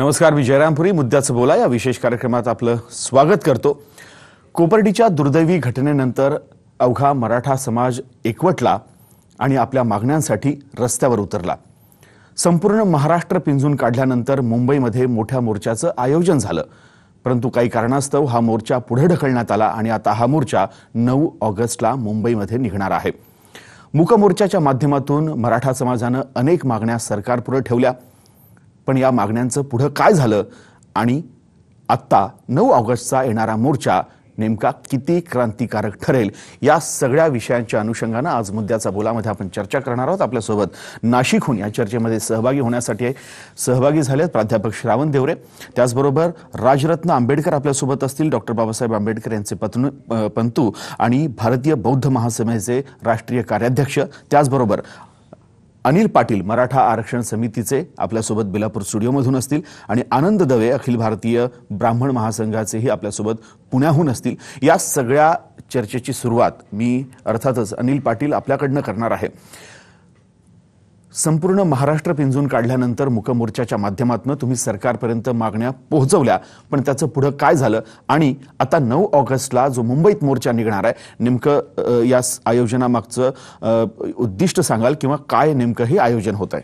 नमस्कार, मी जयरामपुरी. मुद्द्याचं बोला या विशेष कार्यक्रमात आपलं स्वागत करतो. कोपर्डीच्या दुर्दैवी घटनेनंतर अवघा मराठा समाज एकवटला आणि आपल्या मागण्यांसाठी रस्त्यावर उतरला. संपूर्ण महाराष्ट्र पिंजून काढल्यानंतर मुंबईमध्ये मोठ्या मोर्चाचं आयोजन झालं, परंतु काही कारणास्तव हा मोर्चा पुढे ढकलण्यात आला आणि आता हा मोर्चा 9 ऑगस्टला मुंबईमध्ये निघणार आहे. मूक मोर्चाच्या माध्यमातून मराठा समाजानं अनेक मागण्या सरकारपुढे ठेवल्या, पण या मागण्यांचं पुढे काय झालं आणि आता 9 ऑगस्टचा येणारा मोर्चा नेमका किती क्रांतिकारक ठरेल, या सगळ्या विषयांच्या अनुषंगानं आज मुद्द्याचा बोलामध्ये आपण चर्चा करणार आहोत. आपल्यासोबत नाशिकहून या चर्चेमध्ये सहभागी होण्यासाठी सहभागी झालेत प्राध्यापक श्रावण देवरे, त्याचबरोबर राजरत्न आंबेडकर आपल्यासोबत असतील, डॉक्टर बाबासाहेब आंबेडकर यांचे पंतू आणि भारतीय बौद्ध महासभेचे राष्ट्रीय कार्याध्यक्ष, त्याचबरोबर अनिल पाटील मराठा आरक्षण समितीचे आपल्यासोबत बेलापूर स्टुडिओमधून असतील आणि आनंद दवे अखिल भारतीय ब्राह्मण महासंघाचेही आपल्यासोबत पुण्याहून असतील. या सगळ्या चर्चेची सुरुवात मी अर्थातच अनिल पाटील आपल्याकडनं करणार आहे. संपूर्ण महाराष्ट्र पिंजून काढल्यानंतर मूक मोर्चाच्या माध्यमातून तुम्ही सरकारपर्यंत मागण्या पोहोचवल्या, पण त्याचं पुढे काय झालं आणि आता 9 ऑगस्टला जो मुंबईत मोर्चा निघणार आहे, नेमकं या आयोजनामागचं उद्दिष्ट सांगाल किंवा काय नेमकं हे आयोजन होत आहे?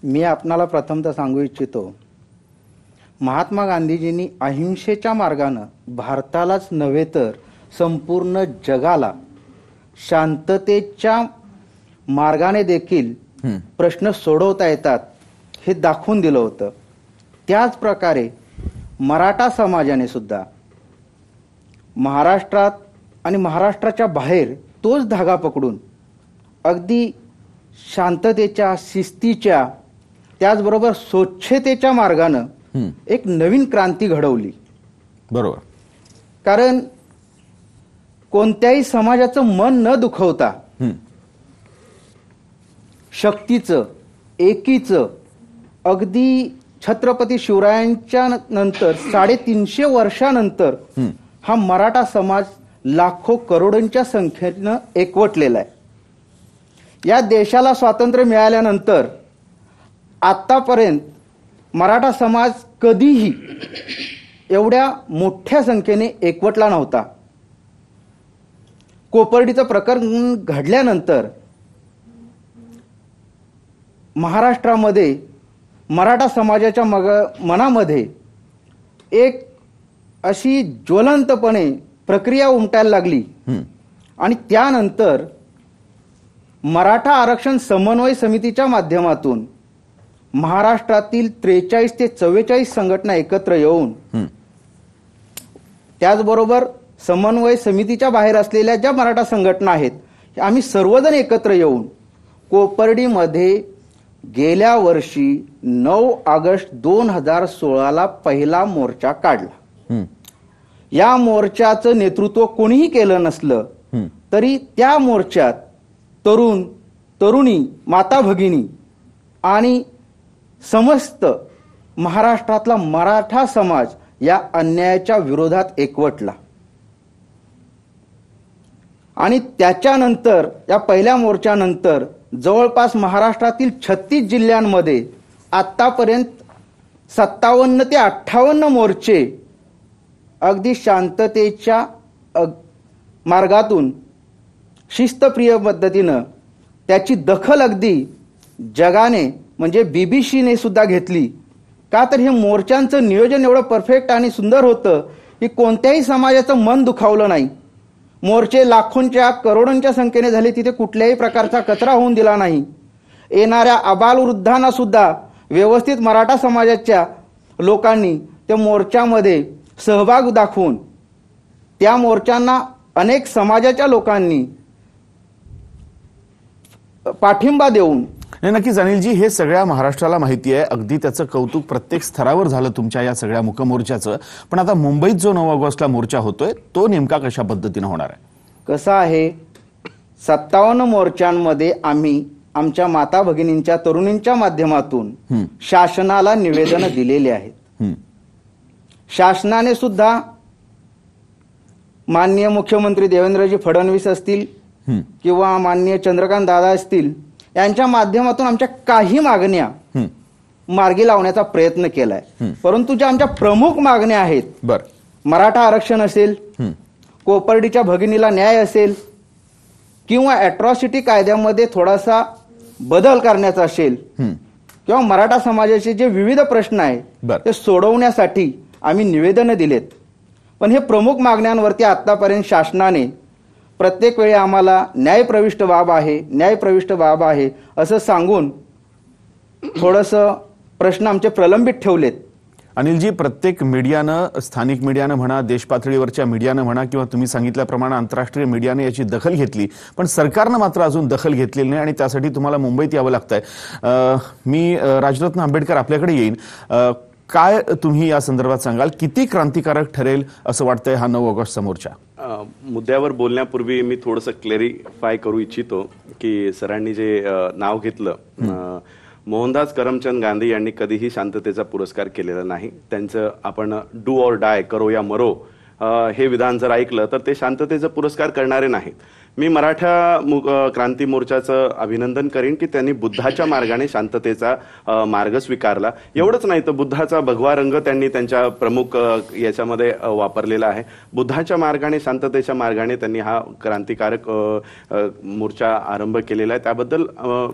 मी आपणाला प्रथमतः सांगू इच्छितो, महात्मा गांधीजींनी अहिंसेच्या मार्गानं भारतालाच नव्हे तर संपूर्ण जगाला शांततेच्या मार्गाने देखील प्रश्न सोडवता येतात हे दाखवून दिलं होतं. त्याच प्रकारे मराठा समाजाने सुद्धा महाराष्ट्रात आणि महाराष्ट्राच्या बाहेर तोच धागा पकडून अगदी शांततेच्या, शिस्तीच्या, त्याचबरोबर स्वच्छतेच्या मार्गानं एक नवीन क्रांती घडवली. बरोबर. कारण कोणत्याही समाजाचं मन न दुखवता शक्तीचं, एकीचं, अगदी छत्रपती शिवरायांच्या नंतर 350 वर्षानंतर हा मराठा समाज लाखो करोडोंच्या संख्येनं एकवटलेला आहे. या देशाला स्वातंत्र्य मिळाल्यानंतर आतापर्यंत मराठा समाज कधीही एवढ्या मोठ्या संख्येने एकवटला नव्हता. कोपर्डीचं प्रकरण घडल्यानंतर महाराष्ट्रामध्ये मराठा समाजाच्या मनामध्ये एक अशी ज्वलंतपणे प्रक्रिया उमटायला लागली आणि त्यानंतर मराठा आरक्षण समन्वय समितीच्या माध्यमातून महाराष्ट्रातील 43 ते 44 संघटना एकत्र येऊन, त्याचबरोबर समन्वय समितीच्या बाहेर असलेल्या ज्या मराठा संघटना आहेत, आम्ही सर्वजण एकत्र येऊन कोपर्डीमध्ये गेल्या वर्षी 9 ऑगस्ट 2016ला पहिला मोर्चा काढला. या मोर्चाचं नेतृत्व कोणीही केलं नसलं तरी त्या मोर्चात तरुण, तरुणी, माता भगिनी आणि समस्त महाराष्ट्रातला मराठा समाज या अन्यायाच्या विरोधात एकवटला. आणि त्याच्यानंतर या पहिल्या मोर्चानंतर जवळपास महाराष्ट्रातील 36 जिल्ह्यांमध्ये आतापर्यंत 57 ते 58 मोर्चे अगदी शांततेच्या मार्गातून शिस्तप्रिय पद्धतीनं त्याची दखल अगदी जगाने म्हणजे बीबीसीने सुद्धा घेतली. का तर हे मोर्चांचं नियोजन एवढं परफेक्ट आणि सुंदर होतं की कोणत्याही समाजाचं मन दुखावलं नाही. मोर्चे लाखोंच्या, करोडोंच्या संख्येने झाले, तिथे कुठल्याही प्रकारचा कचरा होऊन दिला नाही. येणाऱ्या अबालवृद्धांना सुद्धा व्यवस्थित मराठा समाजाच्या लोकांनी त्या मोर्चामध्ये सहभाग दाखवून त्या मोर्चांना अनेक समाजाच्या लोकांनी पाठिंबा देऊन. नक्कीच अनिलजी, हे सगळ्या महाराष्ट्राला माहिती आहे, अगदी त्याचं कौतुक प्रत्येक स्तरावर झालं तुमच्या या सगळ्या मूक मोर्चाचं. पण आता मुंबईत जो 9 ऑगस्टला मोर्चा होतोय तो नेमका कशा पद्धतीनं होणार आहे? कसं आहे, 57 मोर्चांमध्ये आम्ही आमच्या माता भगिनींच्या, तरुणींच्या माध्यमातून शासनाला निवेदन दिलेले आहेत. शासनाने सुद्धा माननीय मुख्यमंत्री देवेंद्रजी फडणवीस असतील किंवा माननीय चंद्रकांत दादा असतील, यांच्या माध्यमातून आमच्या काही मागण्या मार्गी लावण्याचा प्रयत्न केलाय. परंतु ज्या आमच्या प्रमुख मागण्या आहेत, बर, मराठा आरक्षण असेल, कोपर्डीच्या भगिनीला न्याय असेल, किंवा अॅट्रॉसिटी कायद्यामध्ये थोडासा बदल करण्याचा असेल, किंवा मराठा समाजाचे जे विविध प्रश्न आहेत ते सोडवण्यासाठी आम्ही निवेदनं दिलेत. पण हे प्रमुख मागण्यांवरती आतापर्यंत शासनाने प्रत्येक वेळी आम्हाला न्यायप्रविष्ट बाब आहे, न्यायप्रविष्ट बाब आहे असं सांगून थोडंसं प्रश्न आमचे प्रलंबित ठेवलेत. अनिलजी, प्रत्येक मीडियानं, स्थानिक मीडियानं म्हणा, देशपातळीवरच्या मीडियानं म्हणा, किंवा तुम्ही सांगितल्याप्रमाणे आंतरराष्ट्रीय मीडियाने याची दखल घेतली, पण सरकारनं मात्र अजून दखल घेतलेली नाही आणि त्यासाठी तुम्हाला मुंबईत यावं लागतंय. मी राजरत्न आंबेडकर आपल्याकडे येईन. काय तुम्ही या संदर्भात सांगाल? किती क्रांतिकारक ठरेल असं वाटतंय हा 9 ऑगस्ट समोरच्या मुद्द्यावर बोलण्यापूर्वी मी थोडंसं क्लेरिफाय करू इच्छितो की सरांनी जे नाव घेतलं, मोहनदास करमचंद गांधी यांनी कधीही शांततेचा पुरस्कार केलेला नाही. त्यांचं आपण डू ऑर डाय, करो या मरो हे विधान जर ऐकलं तर ते शांततेचा पुरस्कार करणारे नाहीत. मी मराठा क्रांती मोर्चाचं अभिनंदन करीन की त्यांनी बुद्धाच्या मार्गाने शांततेचा मार्ग स्वीकारला. एवढंच नाही तर बुद्धाचा भगवा रंग त्यांनी त्यांच्या प्रमुख याच्यामध्ये वापरलेला आहे. बुद्धाच्या मार्गाने, शांततेच्या मार्गाने त्यांनी हा क्रांतिकारक मोर्चा आरंभ केलेला आहे. त्याबद्दल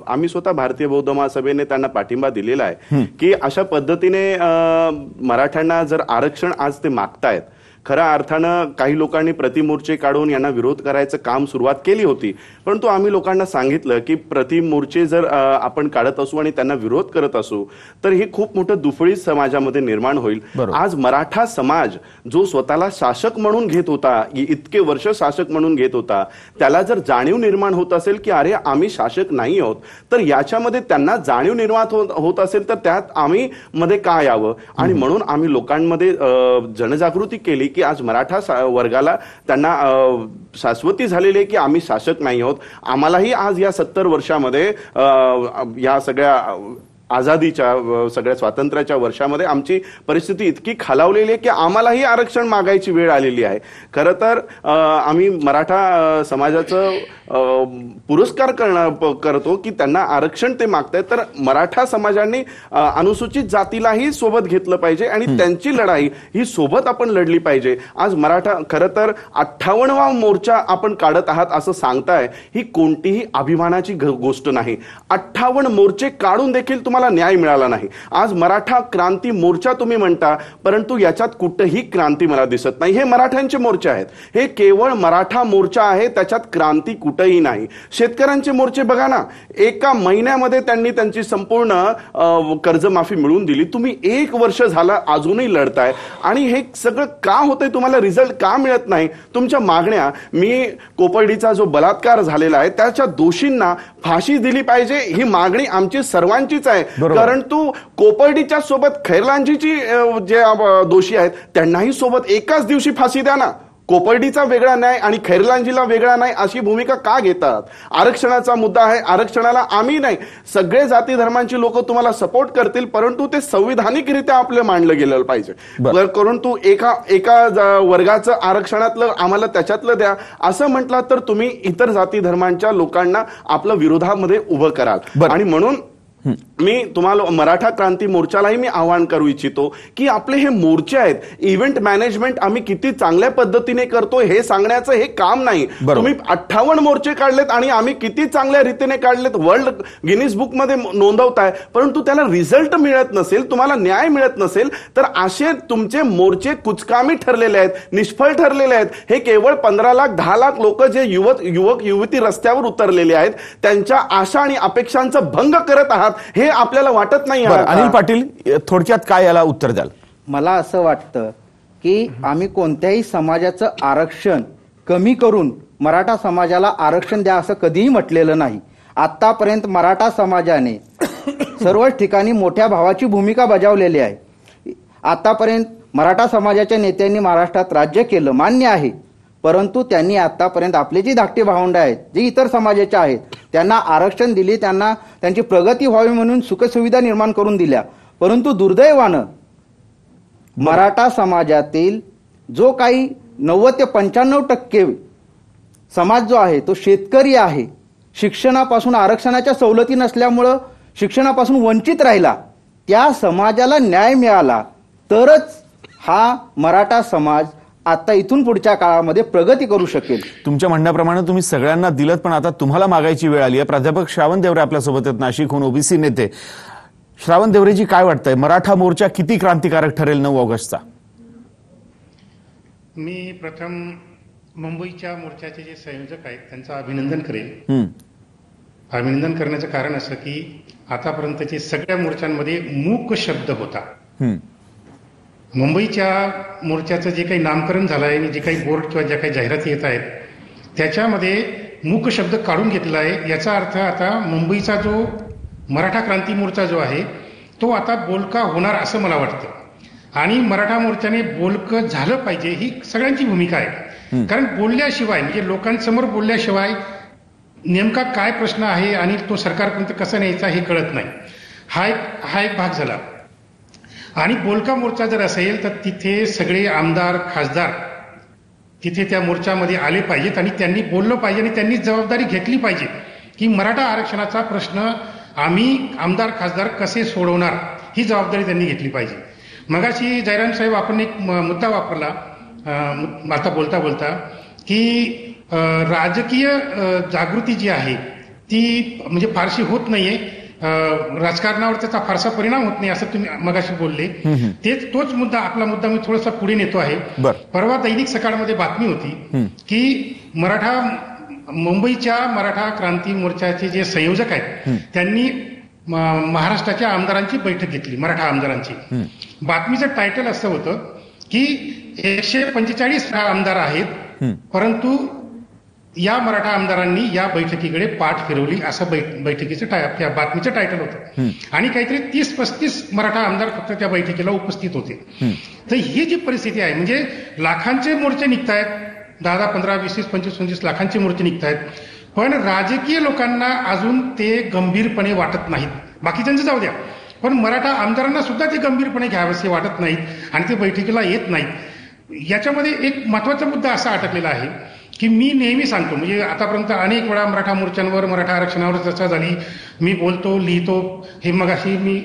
आम्ही स्वतः भारतीय बौद्ध महासभेने त्यांना पाठिंबा दिलेला आहे की अशा पद्धतीने मराठ्यांना जर आरक्षण आज ते मागतायत, खऱ्या अर्थानं काही लोकांनी प्रतिमोर्चे काढून यांना विरोध करायचं काम सुरुवात केली होती. परंतु आम्ही लोकांना सांगितलं की प्रतिमोर्चे जर आपण काढत असू आणि त्यांना विरोध करत असू तर ही खूप मोठं दुफळी समाजामध्ये निर्माण होईल. आज मराठा समाज जो स्वतःला शासक म्हणून घेत होता, इतके वर्ष शासक म्हणून घेत होता, त्याला जर जाणीव निर्माण होत असेल की अरे आम्ही शासक नाही आहोत, तर याच्यामध्ये त्यांना जाणीव निर्माण होत असेल तर त्यात आम्ही मध्ये काय यावं. आणि म्हणून आम्ही लोकांमध्ये जनजागृती केली की आज मराठा वर्गाला त्यांना शाश्वती झालेली आहे की आम्ही शासक नाही आहोत. आम्हालाही आज या 70 वर्षामध्ये या सगळ्या आझादीच्या, सगळ्या स्वातंत्र्याच्या वर्षामध्ये आमची परिस्थिती इतकी खालावलेली आहे की आम्हालाही आरक्षण मागायची वेळ आलेली आहे. खरं तर आम्ही मराठा समाजाचं पुरस्कार करतो की त्यांना आरक्षण ते मागतायत, तर मराठा समाजाने अनुसूचित जातीलाही सोबत घेतलं पाहिजे आणि त्यांची लढाई ही सोबत आपण लढली पाहिजे. आज मराठा, खरं तर 58वा मोर्चा आपण काढत आहात असं सांगताय, ही कोणतीही अभिमानाची गोष्ट नाही. 58 मोर्चे काढून देखील तुम्हाला न्याय मिळाला नाही. आज मराठा क्रांती मोर्चा तुम्ही म्हणता, परंतु याच्यात कुठेही क्रांती मला दिसत नाही. हे मराठ्यांचे मोर्चे आहेत, हे केवळ मराठा मोर्चा आहे, त्याच्यात क्रांती कुठेही नाही. शेतकऱ्यांचे मोर्चे बघा ना, एका महिन्यामध्ये त्यांनी त्यांची संपूर्ण कर्जमाफी मिळवून दिली. तुम्ही 1 वर्ष झालं अजूनही लढताय आणि हे सगळं का होतंय? तुम्हाला रिझल्ट का मिळत नाही? तुमच्या मागण्या, मी कोपर्डीचा जो बलात्कार झालेला आहे त्याच्या दोषींना फाशी दिली पाहिजे ही मागणी आमची सर्वांचीच आहे. परंतु कोपर्डीच्या सोबत खैरलांजीची जे दोषी आहेत त्यांनाही सोबत एकाच दिवशी फाशी द्या ना. कोपर्डीचा वेगळा न्याय आणि खैरलांजीला वेगळा न्याय अशी भूमिका का घेतात? आरक्षणाचा मुद्दा आहे, आरक्षणाला आम्ही नाही, सगळे जाती धर्मांची लोक तुम्हाला सपोर्ट करतील, परंतु ते संविधानिकरित्या आपलं मांडलं गेलं पाहिजे. परंतु एका वर्गाचं आरक्षणातलं आम्हाला त्याच्यातलं द्या असं म्हटलं तर तुम्ही इतर जाती धर्मांच्या लोकांना आपलं विरोधामध्ये उभं कराल. आणि म्हणून मी तुम्हाला मराठा क्रांती मोर्चालाही मी आवाहन करू इच्छितो की आपले हे मोर्चे आहेत, इव्हेंट मॅनेजमेंट आम्ही किती चांगल्या पद्धतीने करतो हे सांगण्याचं हे काम नाही. तुम्ही 58 मोर्चे काढलेत आणि आम्ही किती चांगल्या रीतीने काढलेत, वर्ल्ड गिनीज बुक मध्ये नोंदवताय, परंतु त्याला रिझल्ट मिळत नसेल, तुम्हाला न्याय मिळत नसेल, तर असे तुमचे मोर्चे कुचकामी ठरलेले आहेत, निष्फळ ठरलेले आहेत. हे केवळ 15 लाख 10 लाख लोक जे युवक युवती रस्त्यावर उतरलेले आहेत त्यांच्या आशा आणि अपेक्षांचा भंग करत आहात हे आपल्याला वाटत नाही. अनिल पाटील, थोडक्यात काय याला उत्तर द्याल? मला असं वाटतं की आम्ही कोणत्याही समाजाचं आरक्षण कमी करून मराठा समाजाला आरक्षण द्या असं कधीही म्हटलेलं नाही. आतापर्यंत मराठा समाजाने सर्वच ठिकाणी मोठ्या भावाची भूमिका बजावलेली आहे. आतापर्यंत मराठा समाजाच्या नेत्यांनी महाराष्ट्रात राज्य केलं, मान्य आहे, परंतु त्यांनी आतापर्यंत आपले जी धाकटे भावंड आहेत, जे इतर समाजाचे आहेत, त्यांना आरक्षण दिली, त्यांना त्यांची प्रगती व्हावी म्हणून सुखसुविधा निर्माण करून दिल्या. परंतु दुर्दैवानं मराठा समाजातील जो काही 90 ते 95% समाज जो आहे तो शेतकरी आहे. शिक्षणापासून, आरक्षणाच्या सवलती नसल्यामुळं शिक्षणापासून वंचित राहिला. त्या समाजाला न्याय मिळाला तरच हा मराठा समाज आता इथून पुढच्या काळामध्ये प्रगती करू शकेल. तुमच्या म्हणण्याप्रमाणे तुम्ही सगळ्यांना दिलत, पण आता तुम्हाला मागायची वेळ आली आहे. प्राध्यापक श्रावण देवरे आपल्यासोबत आहेत, नाशिकहून ओबीसी नेते. श्रावण देवरेजी, काय वाटतंय, मराठा मोर्चा किती क्रांतिकारक ठरेल 9 ऑगस्टचा? मी प्रथम मुंबईच्या मोर्चाचे जे संयोजक आहेत त्यांचं अभिनंदन करेल. अभिनंदन करण्याचं कारण असं की आतापर्यंतचे सगळ्या मोर्चांमध्ये मूक शब्द होता. मुंबईच्या मोर्चाचं जे काही नामकरण झालं आहे, जे काही बोर्ड किंवा ज्या काही जाहिराती येत आहेत त्याच्यामध्ये मूक शब्द काढून घेतला आहे. याचा अर्थ आता मुंबईचा जो मराठा क्रांती मोर्चा जो आहे तो आता बोलका होणार असं मला वाटतं. आणि मराठा मोर्चाने बोलकं झालं पाहिजे ही सगळ्यांची भूमिका आहे. कारण बोलल्याशिवाय म्हणजे लोकांसमोर बोलल्याशिवाय नेमका काय प्रश्न आहे आणि तो सरकारपर्यंत कसा न्यायचा हे कळत नाही. हा एक भाग झाला. आणि बोलका मोर्चा जर असेल तर तिथे सगळे आमदार खासदार तिथे त्या मोर्चामध्ये आले पाहिजेत आणि त्यांनी बोललं पाहिजे आणि त्यांनी जबाबदारी घेतली पाहिजे की मराठा आरक्षणाचा प्रश्न आम्ही आमदार खासदार कसे सोडवणार ही जबाबदारी त्यांनी घेतली पाहिजे. मगाशी जयराम साहेब आपण एक मुद्दा वापरला आता बोलता बोलता की राजकीय जागृती जी आहे ती म्हणजे फारशी होत नाहीये, राजकारणावर त्याचा फारसा परिणाम होत नाही असं तुम्ही मगाशी बोलले. तोच मुद्दा आपला मुद्दा मी थोडासा पुढे नेतो आहे. परवा दैनिक सकाळमध्ये बातमी होती की मुंबईच्या मराठा क्रांती मोर्चाचे जे संयोजक आहेत त्यांनी महाराष्ट्राच्या आमदारांची बैठक घेतली, मराठा आमदारांची. बातमीचं टायटल असं होतं की 145 आमदार आहेत परंतु या मराठा आमदारांनी या बैठकीकडे पाठ फिरवली असं बैठकीचं त्या बातमीचं टायटल होतं. आणि काहीतरी 30-35 मराठा आमदार फक्त त्या बैठकीला उपस्थित होते. तर ही जी परिस्थिती आहे म्हणजे लाखांचे मोर्चे निघतायत, 10, 15, 20, 25 लाखांचे मोर्चे निघतायत, पण राजकीय लोकांना अजून ते गंभीरपणे वाटत नाहीत. बाकीच्यांचं जाऊ द्या, पण मराठा आमदारांना सुद्धा ते गंभीरपणे घ्यावेसे वाटत नाहीत आणि ते बैठकीला येत नाहीत. याच्यामध्ये एक महत्वाचा मुद्दा असा अटकलेला आहे की मी नेहमी सांगतो, म्हणजे आतापर्यंत अनेक वेळा मराठा मोर्चांवर मराठा आरक्षणावर चर्चा झाली, मी बोलतो लिहितो. हे मगाशी मी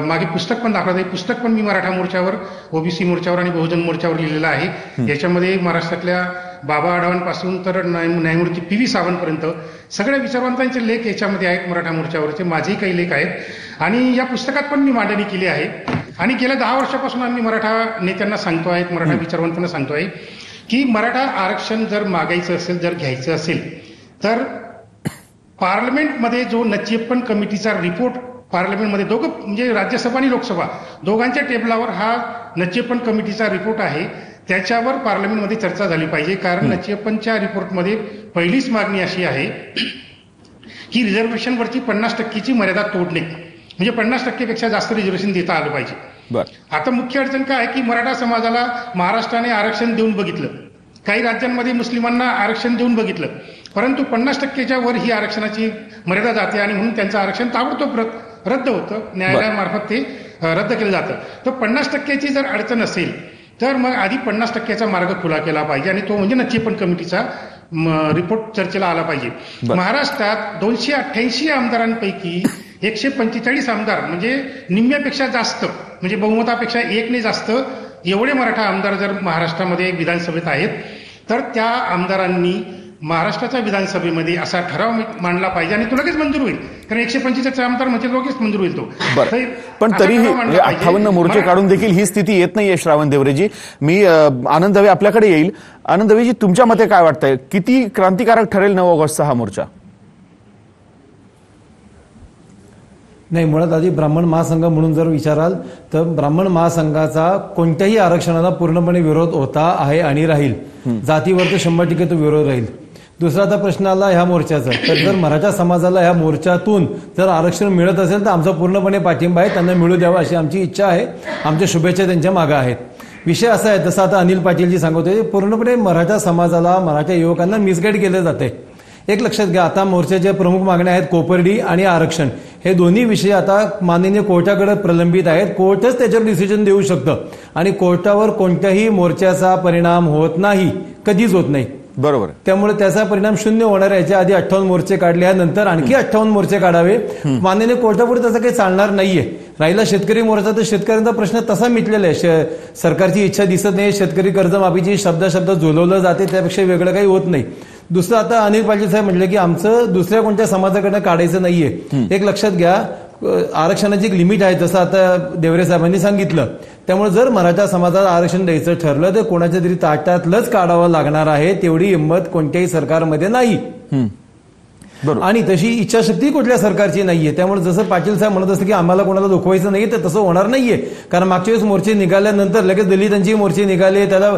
मागे पुस्तक पण दाखवत आहे, पुस्तक पण मी मराठा मोर्चावर, ओबीसी मोर्चावर आणि बहुजन मोर्चावर लिहिलेलं आहे. याच्यामध्ये महाराष्ट्रातल्या बाबा आढावांपासून तर न्यायमूर्ती PV सावंतपर्यंत सगळ्या विचारवंतांचे लेख याच्यामध्ये आहेत, मराठा मोर्चावरचे माझेही काही लेख आहेत आणि या पुस्तकात पण मी मांडणी केली आहे. आणि गेल्या 10 वर्षापासून आम्ही मराठा नेत्यांना सांगतो आहे, मराठा विचारवंतांना सांगतो आहे की मराठा आरक्षण जर मागायचं असेल, जर घ्यायचं असेल तर पार्लमेंटमध्ये जो नचियप्पन कमिटीचा रिपोर्ट पार्लमेंटमध्ये दोघं म्हणजे राज्यसभा आणि लोकसभा दोघांच्या टेबलावर हा नचियप्पन कमिटीचा रिपोर्ट आहे, त्याच्यावर पार्लमेंटमध्ये चर्चा झाली पाहिजे. कारण नचियप्पनच्या रिपोर्टमध्ये पहिलीच मागणी अशी आहे की रिझर्वेशनवरची 50% मर्यादा तोडणे, म्हणजे 50% जास्त रिझर्वेशन देता आलं पाहिजे. आता मुख्य अडचण काय आहे की मराठा समाजाला महाराष्ट्राने आरक्षण देऊन बघितलं, काही राज्यांमध्ये मुस्लिमांना आरक्षण देऊन बघितलं, परंतु 50%च्या वर ही आरक्षणाची मर्यादा जाते आणि म्हणून त्यांचं आरक्षण ताबडतोब रद्द होतं, न्यायालयामार्फत ते रद्द केलं जातं. तर 50%ची जर अडचण असेल तर मग आधी 50%चा मार्ग खुला केला पाहिजे आणि तो म्हणजे नचियप्पन कमिटीचा रिपोर्ट चर्चेला आला पाहिजे. महाराष्ट्रात 288 आमदारांपैकी 145 आमदार म्हणजे निम्म्यापेक्षा जास्त, म्हणजे बहुमतापेक्षा 1ने जास्त एवढे मराठा आमदार जर महाराष्ट्रामध्ये विधानसभेत आहेत तर त्या आमदारांनी महाराष्ट्राच्या विधानसभेमध्ये असा ठराव मांडला पाहिजे आणि तो लगेच मंजूर होईल. कारण 145 आमदार म्हणजे लगेच मंजूर होईल तो. पण तरीही 58 मोर्चे काढून देखील ही स्थिती येत नाहीये. श्रावण देवरेजी, मी आनंद दवे आपल्याकडे येईल. आनंद दवेजी, तुमच्या मते काय वाटतंय, किती क्रांतिकारक ठरेल 9 ऑगस्टचा हा मोर्चा? नाही, मुळात आधी ब्राह्मण महासंघ म्हणून जर विचाराल तर ब्राह्मण महासंघाचा कोणत्याही आरक्षणाला पूर्णपणे विरोध होता आहे आणि राहील. जातीवर तर 100% तो विरोध राहील. दुसरा आता प्रश्न आला ह्या मोर्चाचा, तर जर मराठा समाजाला ह्या मोर्चातून जर आरक्षण मिळत असेल तर आमचा पूर्णपणे पाठिंबा आहे, त्यांना मिळू द्यावा अशी आमची इच्छा आहे, आमच्या शुभेच्छा त्यांच्या मागे आहेत. विषय असा आहे, जसं आता अनिल पाटीलजी सांगत होते, पूर्णपणे मराठा समाजाला, मराठा युवकांना मिसगाईड केलं जाते. एक लक्षात घ्या, आता मोर्चाच्या प्रमुख मागण्या आहेत कोपर्डी आणि आरक्षण, हे दोन्ही विषय आता माननीय कोर्टाकडे प्रलंबित आहेत. कोर्टच त्याच्यावर डिसिजन देऊ शकतं आणि कोर्टावर कोणत्याही मोर्चाचा परिणाम होत नाही, कधीच होत नाही. बरोबर. त्यामुळे त्याचा परिणाम शून्य होणार आहे. याच्या आधी 58 मोर्चे काढले, नंतर आणखी 58 मोर्चे काढावे. माननीय कोर्टापुढे तसं काही चालणार नाहीये. राहिला शेतकरी मोर्चा, तर शेतकऱ्यांचा प्रश्न तसा मिटलेला आहे. सरकारची इच्छा दिसत नाही. शेतकरी कर्जमाफीची शब्द झोलवलं जाते, त्यापेक्षा वेगळं काही होत नाही. दुसरं, आता अनिल पाटील साहेब म्हटले की आमचं दुसऱ्या कोणत्या समाजाकडनं काढायचं नाहीये. एक लक्षात घ्या, आरक्षणाची एक लिमिट आहे, जसं आता देवरे साहेबांनी सांगितलं. त्यामुळे जर मराठा समाजाला आरक्षण द्यायचं ठरलं तर कोणाच्या तरी ताटातलंच काढावं लागणार आहे. तेवढी हिंमत कोणत्याही सरकारमध्ये नाही. आणि तशी इच्छाशक्ती कुठल्या सरकारची नाहीये. त्यामुळे जसं पाटील साहेब म्हणत असतं की आम्हाला कोणाला दुखवायचं नाही, तर तसं होणार नाहीये. कारण मागच्या वेळेस मोर्चे निघाल्यानंतर लगेच दलितांची मोर्चे निघाले, त्याला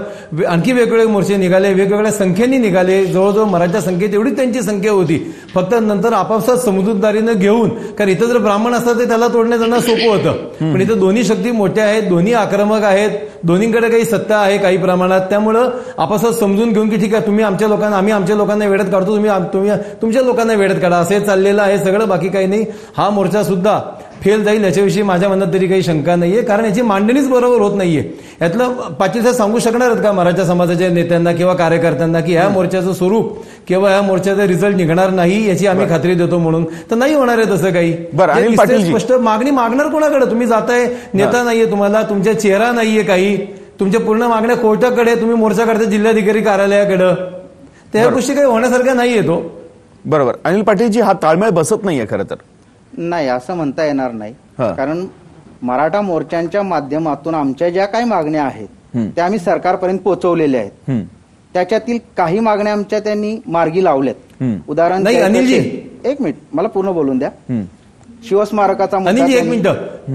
आणखी वेगवेगळे मोर्चे निघाले, वेगवेगळ्या संख्येने निघाले. जवळजवळ मराठा संख्येत एवढीच त्यांची संख्या होती. फक्त नंतर आपापसात समजूतदारीनं घेऊन, कारण इथं जर ब्राह्मण असतात तर त्याला तोडण्यात जाणं सोपं होतं. पण इथं दोन्ही शक्ती मोठ्या आहेत, दोन्ही आक्रमक आहेत, दोन्हीकडे काही सत्ता आहे काही प्रमाणात. त्यामुळं आपापसात समजून घेऊन की ठीक आहे, तुम्ही आमच्या लोकांना, आम्ही आमच्या लोकांना वेळेत काढतो, तुम्ही तुमच्या लोकांना वेळेत काढा, असे चाललेलं आहे सगळं. बाकी काही नाही. हा मोर्चा सुद्धा फेल जाईल याच्याविषयी माझ्या मनात तरी काही शंका नाहीये, कारण याची मांडणीच बरोबर होत नाहीये. यातलं पाटील साहेब सांगू शकणार आहेत का मराठा समाजाच्या नेत्यांना किंवा कार्यकर्त्यांना की ह्या मोर्चाचं स्वरूप किंवा ह्या मोर्चाचा रिझल्ट निघणार नाही याची आम्ही खात्री देतो म्हणून? तर नाही होणार आहे तसं काही. स्पष्ट मागणी मागणार कोणाकडे? तुम्ही जाताय, नेता नाहीये तुम्हाला, तुमच्या चेहरा नाहीये, काही तुमच्या पूर्ण मागण्या कोर्टाकडे, तुम्ही मोर्चा काढता जिल्हाधिकारी कार्यालयाकडे. त्या गोष्टी काही होण्यासारख्या नाहीये तो. बरोबर. अनिल पाटीलजी, हा ताळमेळ बसत नाहीये खरं तर. नाही, असं म्हणता येणार नाही. कारण मराठा मोर्चांच्या माध्यमातून आमच्या ज्या काही मागण्या आहेत त्या आम्ही सरकारपर्यंत पोहोचवलेल्या आहेत. त्याच्यातील काही मागण्या आमच्या त्यांनी मार्गी लावल्यात. उदाहरण, नाही अनिलजी, एक मिनिट मला पूर्ण बोलून द्या. शिवस्मारकाचा अनिलजी एक मिनिट,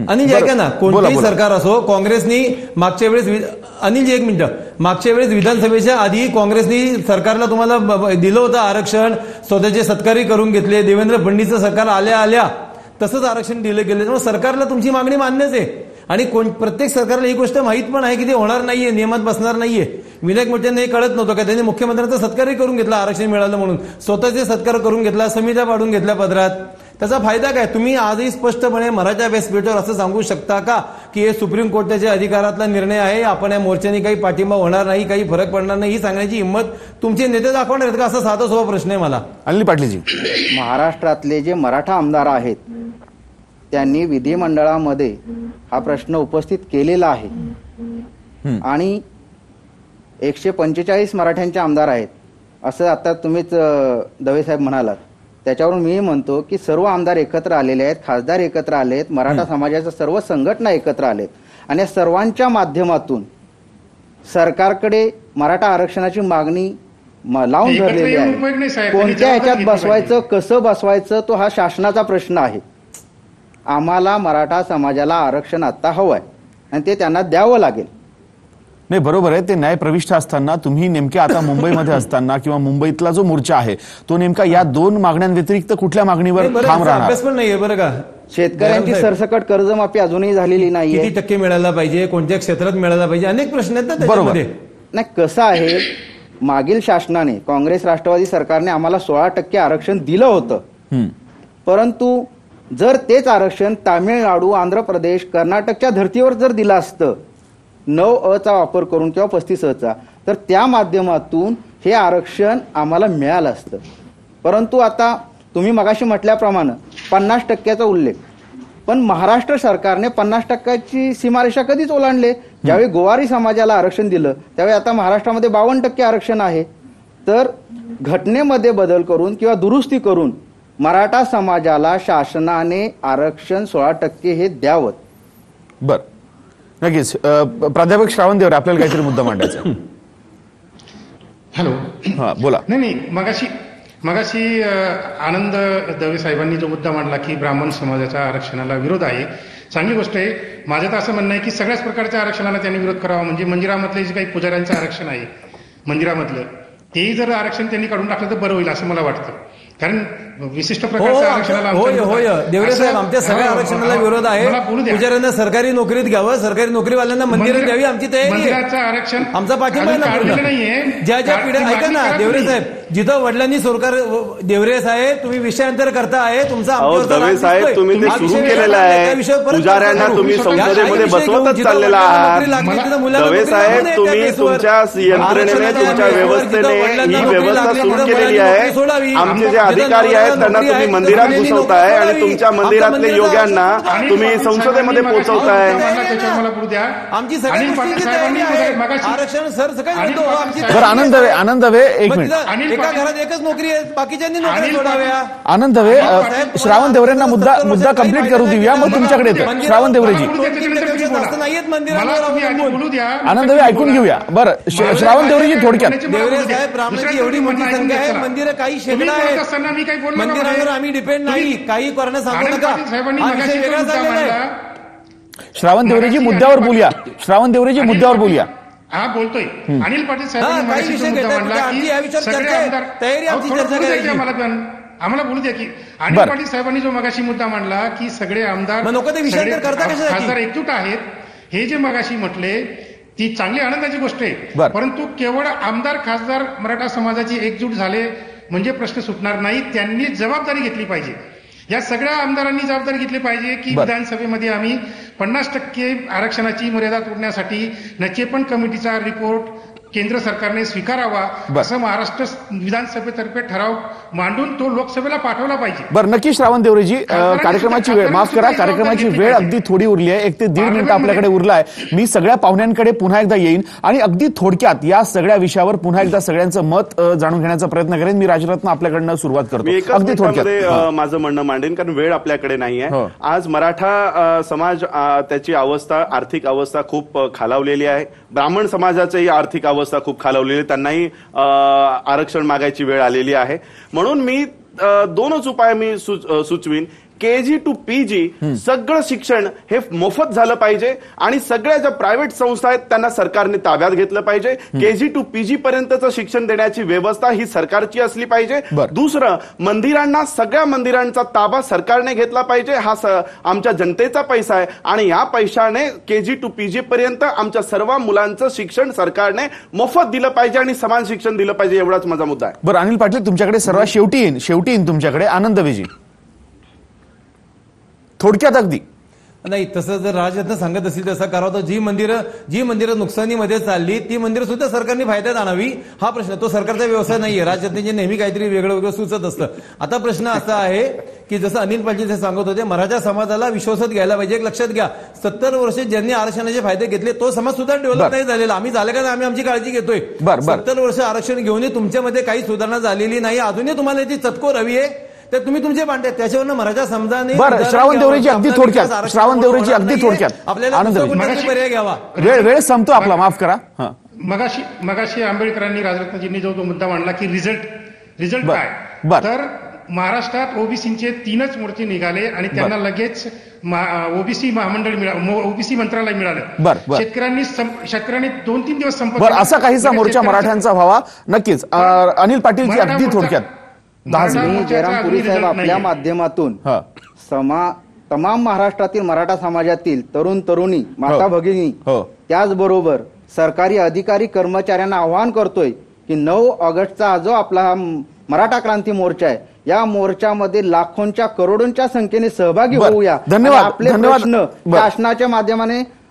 अनिलजी ऐका ना, कोणतेही सरकार असो, काँग्रेसनी मागच्या वेळेस, अनिलजी एक मिनिट, मागच्या वेळेस विधानसभेच्या आधी काँग्रेसनी सरकारला तुम्हाला दिलं होतं आरक्षण, स्वतःचे सत्कारी करून घेतले. देवेंद्र फडणवीसचं सरकार आल्या तसंच आरक्षण दिलं गेलं. त्यामुळे सरकारला तुमची मागणी मान्यच आहे. आणि प्रत्येक सरकारला ही गोष्ट माहित पण आहे की ते होणार नाहीये, नियमात बसणार नाहीये. विनायक मेटेंना हे कळत नव्हतं का? त्यांनी मुख्यमंत्र्यांचा सत्कारही करून घेतला आरक्षण मिळालं म्हणून, स्वतःचे सत्कार करून घेतला, समित्या पाडून घेतल्या पदरात. त्याचा फायदा काय? तुम्ही आजही स्पष्टपणे मराठा व्यासपीठावर असं सांगू शकता का की हे सुप्रीम कोर्टाच्या अधिकारातला निर्णय आहे, आपण या मोर्चाने काही पाठिंबा होणार नाही, काही फरक पडणार नाही, ही सांगण्याची हिंमत तुमचे नेते दाखवणार आहेत का? असा साधा सोपा प्रश्न आहे मला. अनिल पाटीलजी, महाराष्ट्रातले जे मराठा आमदार आहेत त्यांनी विधिमंडळामध्ये हा प्रश्न उपस्थित केलेला आहे. आणि 145 मराठ्यांचे आमदार आहेत असं आता तुम्हीच दवे साहेब म्हणालात. त्याच्यावरून मी म्हणतो की सर्व आमदार एकत्र आलेले आहेत, खासदार एकत्र आले आहेत, मराठा समाजाच्या सर्व संघटना एकत्र आलेत. आणि या सर्वांच्या माध्यमातून सरकारकडे मराठा आरक्षणाची मागणी लावून धरलेली आहे. कोणत्या ह्याच्यात बसवायचं, कसं बसवायचं, तो हा शासनाचा प्रश्न आहे. आम्हाला मराठा समाजाला आरक्षण आता हवंय आणि ते त्यांना द्यावं लागेल. नाही, बरोबर आहे. ते न्यायप्रविष्ट असताना तुम्ही नेमक्या आता मुंबईमध्ये असताना किंवा मुंबईतला जो मोर्चा आहे तो नेमका या दोन मागण्यांव्यतिरिक्त कुठल्या मागणीवर ठाम राहणार? अभ्यास पण नाहीये बरं का. शेतकऱ्यांची सरसकट कर्जमाफी अजूनही झालेली नाहीये. किती टक्के मिळायला पाहिजे, कोणत्या क्षेत्रात मिळायला पाहिजे, अनेक प्रश्न आहेत ना त्याच्यामध्ये. नाही, कसं आहे, मागील शासनाने, काँग्रेस राष्ट्रवादी सरकारने आम्हाला 16% आरक्षण दिलं होतं. परंतु जर तेच आरक्षण तामिळनाडू, आंध्र प्रदेश, कर्नाटकच्या धर्तीवर जर दिलं असतं 9अ चा वापर करून किंवा 35अ, तर त्या माध्यमातून हे आरक्षण आम्हाला मिळालं असतं. परंतु आता तुम्ही मगाशी म्हटल्याप्रमाणे 50%चा उल्लेख, पण महाराष्ट्र सरकारने 50%ची सीमारेषा कधीच ओलांडले. ज्यावेळी गोवारी समाजाला आरक्षण दिलं त्यावेळी आता महाराष्ट्रामध्ये 52% आरक्षण आहे. तर घटनेमध्ये बदल करून किंवा दुरुस्ती करून मराठा समाजाला शासनाने आरक्षण 16% हे द्यावं. बर, नक्कीच. प्राध्यापक श्रावण देवरे, आपल्याला काहीतरी मुद्दा मांडायचा. हॅलो. हा, बोला. नाही, मगाशी आनंद दवे साहेबांनी जो मुद्दा मांडला की ब्राह्मण समाजाच्या आरक्षणाला विरोध आहे, चांगली गोष्ट आहे. माझं तर असं म्हणणं आहे की सगळ्याच प्रकारच्या आरक्षणाला त्यांनी विरोध करावा. म्हणजे मंदिरामधले जे काही पुजाऱ्यांचं आरक्षण आहे मंदिरामधलं, तेही जर आरक्षण त्यांनी काढून टाकलं तर बरं होईल असं मला वाटतं. कारण विशिष्ट हो प्रकारच्या आरक्षणाला आमचा होय विरोध होय आहे. देवरे साहेब असं- आमच्या सगळ्या हो, आरक्षणाला हो, विरोध आहे. मला बोलू द्या. पुजाऱ्यांना सरकारी नोकरीत घ्यावं, सरकारी नोकरीवाल्यांना मंदिरात द्यावी, आमची तयारी मंदिराचं आहे. आरक्षण आमचा पाठिंबा आहे ना अजून पूर्ण. काढलेलं नाहीये. ज्या ज्या पिढ्या ती ऐका मागणी ना करा देवरे तुम्ही. साहेब, जिथं वडिलांनी सरकार देवरे साहेब तुम्ही विषयांतर करता आहे तुमचा अहो आमच्यावरचा दवे राग साहेब दिसतोय. तुम्ही ते हा सुरू विषय केलेलं वेगळा, त्या आहे. विषयावर परत पुजाऱ्यांना चर्चा तुम्ही करू. संसदेमध्ये या विषय घेऊन बसवतच जिथं चाललेला वडिलांना आहात. नोकरी लागली, तिथं मुलांना दवे नोकरी साहेब लागू नये, तुम्ही त्या केसवर. तुमच्या यंत्रणेने आरक्षणाच्या तुमच्या वेळेवर व्यवस्थेने जिथं वडिलांना ही नोकरी व्यवस्था लागली, सुरू तिथं केलेली मुलांना आहे. नोकरी सोडावी. आमचे जे जिथं अधिकारी आहेत नवऱ्याला त्यांना नोकरी तुम्ही आहे, मंदिरात तिथं मुलांनी घुसवताय नोकरी आणि सोडावी. तुमच्या आमच्या मंदिरातले मंदिराचं योग्यांना आरक्षण तुम्ही पाटील संसदेमध्ये साहेबांनी पोहोचवताय. मला त्याच्यावर मला बोलू द्या. आमची सगळ्या अनिल पाटील गोष्टींची साहेबांनी तयारी आहे. मगाशी- आरक्षण सर सगळं अनिल म्हणतो, पाटील आमची साहेब- बरं आनंद दवे, आनंद दवे एक मग मिनिट. तिथं अनिल एका पाटील- घरात एकच नोकरी आहे, बाकीच्यांनी नोकरी अनिल सोडाव्या. आनंद दवे श्रावण देवरेंना मुद्दा कंप्लीट करू देऊया, मग तुमच्याकडे येतो श्रावण देवरेजी. जास्त नाहीयेत मंदिरावर मला तुम्ही आधी अवलंबून. बोलू द्या. आनंद दवे ऐकून घेऊया. बरं श्रावण देवरेजी थोडक्यात. देवरे साहेब, ब्राह्मणाची एवढी मोठी संख्या आहे, मंदिरं काही शेकडा आहेत. असताना मी काही बोललो का मंदिरावर मध्ये? आम्ही डिपेंड नाही, काही करणं सांगू अनिल नका. पाटील साहेबांनी हा मगाशी विषय जो वेगळा मुद्दा झालेला आहे. मांडला, श्रावण देवरेजी मुद्द्यावर बोलूया. श्रावण देवरेजी मुद्द्यावर बोलूया. हा बोलतोय. अनिल पाटील साहेबांनी हा, काही मगाशी जो विषय मुद्दा घेतायत, मांडला आमची की या विषयावर सगळे चर्चा आहे. आमदार तयारी आमची थोडं चर्चा बोलू द्या की करायची. आम्हाला पण. आम्हाला बोलू द्या की अनिल बरं. पाटील साहेबांनी जो मगाशी मुद्दा मांडला की सगळे आमदार मग नको ते विषयांतर सगळे करता कशासाठी? खासदार एकजूट आहेत, हे जे मगाशी म्हटले ती चांगली आनंदाची गोष्ट आहे. बरं. परंतु केवळ आमदार खासदार मराठा समाजाची एकजूट झाले म्हणजे प्रश्न सुटणार नाही. त्यांनी जबाबदारी घेतली पाहिजे. या सगळ्या आमदारांनी जबाबदारी घेतली पाहिजे की बरं. विधानसभेमध्ये आम्ही 50% आरक्षणाची मर्यादा तोडण्यासाठी नचेपण कमिटीचा रिपोर्ट केंद्र सरकारने स्वीकारावा, बरं. असं महाराष्ट्र विधानसभेतर्फे ठराव मांडून तो लोकसभेला पाठवला पाहिजे. बरं नक्की श्रावण देवरेजी, कार्यक्रमाची वेळ माफ करा, कार्यक्रमाची वेळ अगदी थोडी उरली आहे. 1 ते 1.5 मिनिटं आपल्याकडे उरला आहे. मी सगळ्या पाहुण्यांकडे पुन्हा एकदा येईन आणि अगदी थोडक्यात या सगळ्या विषयावर पुन्हा एकदा सगळ्यांचं मत जाणून घेण्याचा प्रयत्न करेन. मी राजरत्न आपल्याकडनं सुरुवात मी करतो. एकाच अगदी मिनिटामध्ये थोडक्यात. माझं म्हणणं मांडेन, कारण वेळ आपल्याकडे नाहीये. हो. आज मराठा समाज त्याची अवस्था, आर्थिक अवस्था खूप खालावलेली आहे. ब्राह्मण समाजाचीही आर्थिक अवस्था खूप खालावलेली आहे. त्यांनाही आरक्षण मागायची वेळ आलेली आहे. म्हणून मी दोनच उपाय मी सुचवीन. KG to PG सगळं शिक्षण हे मोफत झालं पाहिजे आणि सगळ्या ज्या प्रायव्हेट संस्था आहेत त्यांना सरकारने ताब्यात घेतलं पाहिजे. KG to PG पर्यंतचं शिक्षण देण्याची व्यवस्था ही सरकारची असली पाहिजे. बरं. दुसरं, मंदिरांना, सगळ्या मंदिरांचा ताबा सरकारने घेतला पाहिजे. हा आमच्या जनतेचा पैसा आहे आणि या पैशाने KG to PG पर्यंत आमच्या सर्व मुलांचं शिक्षण सरकारने मोफत दिलं पाहिजे आणि समान शिक्षण दिलं पाहिजे. एवढाच माझा मुद्दा आहे. बरं अनिल पाटील, तुमच्याकडे सर्वात शेवटी येईन तुमच्याकडे. आनंद दवेजी थोडक्यात अगदी. नाही, तसं जर राजरत्न सांगत असतील तसं करावं तर जी मंदिरं नुकसानीमध्ये चालली ती मंदिरं सुद्धा सरकारने फायद्यात आणावी, हा प्रश्न. तो सरकारचा व्यवसाय नाहीये. राजरत्नचे नेहमी काहीतरी वेगळं वेगळं सुचत असतं. आता प्रश्न असा आहे की जसं अनिल पाटील हे सांगत होते, मराठा समाजाला विश्वासात घ्यायला पाहिजे. एक लक्षात घ्या, 70 वर्ष ज्यांनी आरक्षणाचे फायदे घेतले तो समाज सुद्धा डेव्हलप नाही झालेला. आम्ही झालं का, आम्ही आमची काळजी घेतोय. बरं. 70 वर्ष आरक्षण घेऊनही तुमच्यामध्ये काही सुधारणा झालेली नाही. अजूनही तुम्हाला याची चतकोर हवी आहे, तर तुम्ही तुमचे मांडे त्याच्यावरनं मराठा समाजाने. बरं श्रावण देवरेजी अगदी थोडक्यात. श्रावण देवरेजी अगदी थोडक्यात. आपल्याला आनंद दुसरा दवेजी. कुठलातरी पर्याय घ्यावा. वेळ संपतो आपला, माफ करा. हा मगाशी आंबेडकरांनी, राजरत्नजींनी जो मुद्दा मांडला की रिझल्ट बर. काय, बर. तर महाराष्ट्रात ओबीसीचे 3च मोर्चे निघाले आणि त्यांना लगेच ओबीसी महामंडळ, ओबीसी मंत्रालय मिळालं. बर, बर. शेतकऱ्यांनी 2-3 दिवस संप बरं असा काहीसा मोर्चा मराठ्यांचा व्हावा. नक्कीच अनिल पाटीलजी अगदी थोडक्यात 10 सेकंद. मी जयरामपुरी साहेब आपल्या माध्यमातून हा. तमाम महाराष्ट्रातील मराठा समाजातील तरुण तरुणी, माता भगिनी, हो. त्याचबरोबर सरकारी अधिकारी कर्मचाऱ्यांना आवाहन करतोय की 9 ऑगस्टचा जो आपला हा मराठा क्रांती मोर्चा आहे, या मोर्चामध्ये लाखोंच्या करोडोंच्या संख्येने सहभागी बरं. होऊया. धन्यवाद. आणि आपले धन्यवाद. प्रश्न बरं. शासनाच्या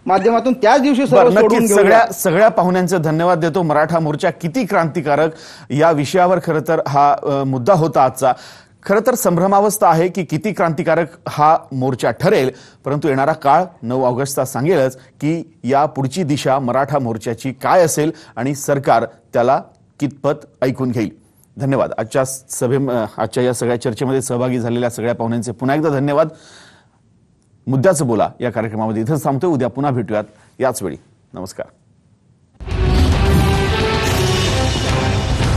माध्यमातून त्याच दिवशी सर्व बरं, सोडून नक्कीच घेऊया. सगळ्या पाहुण्यांचे धन्यवाद देतो. मराठा मोर्चा किती क्रांतिकारक या विषयावर खरं तर हा मुद्दा होता आजचा. खरं तर संभ्रमावस्था आहे की किती क्रांतिकारक हा मोर्चा ठरेल, परंतु येणारा काळ 9 ऑगस्टचा सांगेलच की या पुढची दिशा मराठा मोर्चाची काय असेल आणि सरकार त्याला कितपत ऐकून घेईल. धन्यवाद. आजच्या या सगळ्या चर्चेमध्ये सहभागी झालेल्या सगळ्या पाहुण्यांचे पुन्हा एकदा धन्यवाद. मुद्द्याचं बोला या कार्यक्रमामध्ये इथंच थांबतोय. उद्या पुन्हा भेटूयात याच वेळी. नमस्कार.